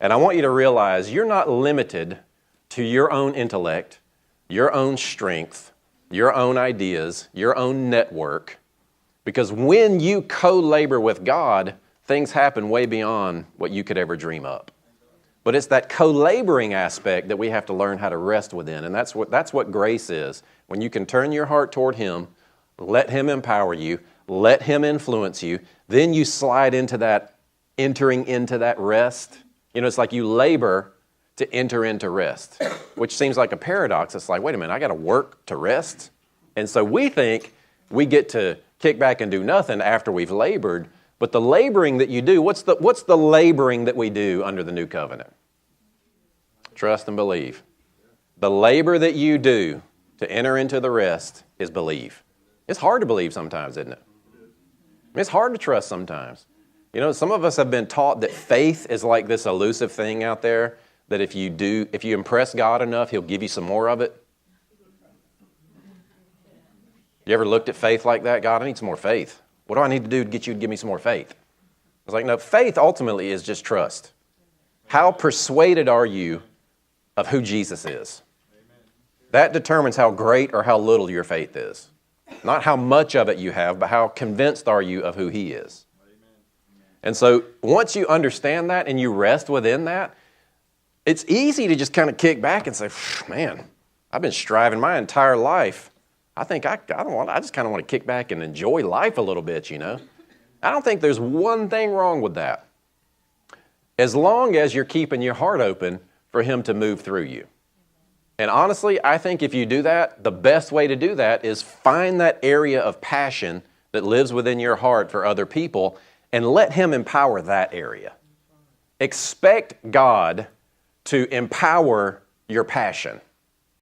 And I want you to realize you're not limited to your own intellect, your own strength, your own ideas, your own network. Because when you co-labor with God, things happen way beyond what you could ever dream up. But it's that co-laboring aspect that we have to learn how to rest within. And that's what grace is. When you can turn your heart toward Him, let Him empower you, let Him influence you, then you slide into that, entering into that rest. You know, it's like you labor to enter into rest, which seems like a paradox. It's like, wait a minute, I got to work to rest? And so we think we get to kick back and do nothing after we've labored. But the laboring that you do, what's the laboring that we do under the new covenant? Trust and believe. The labor that you do to enter into the rest is believe. It's hard to believe sometimes, isn't it? It's hard to trust sometimes. You know, some of us have been taught that faith is like this elusive thing out there, that if you impress God enough, He'll give you some more of it. You ever looked at faith like that? God, I need some more faith. What do I need to do to get you to give me some more faith? It's like, no, faith ultimately is just trust. How persuaded are you of who Jesus is? That determines how great or how little your faith is. Not how much of it you have, but how convinced are you of who He is. And so once you understand that and you rest within that, it's easy to just kind of kick back and say, man, I've been striving my entire life. I think I just kind of want to kick back and enjoy life a little bit, you know. I don't think there's one thing wrong with that. As long as you're keeping your heart open for Him to move through you. And honestly, I think if you do that, the best way to do that is find that area of passion that lives within your heart for other people and let Him empower that area. Expect God to empower your passion.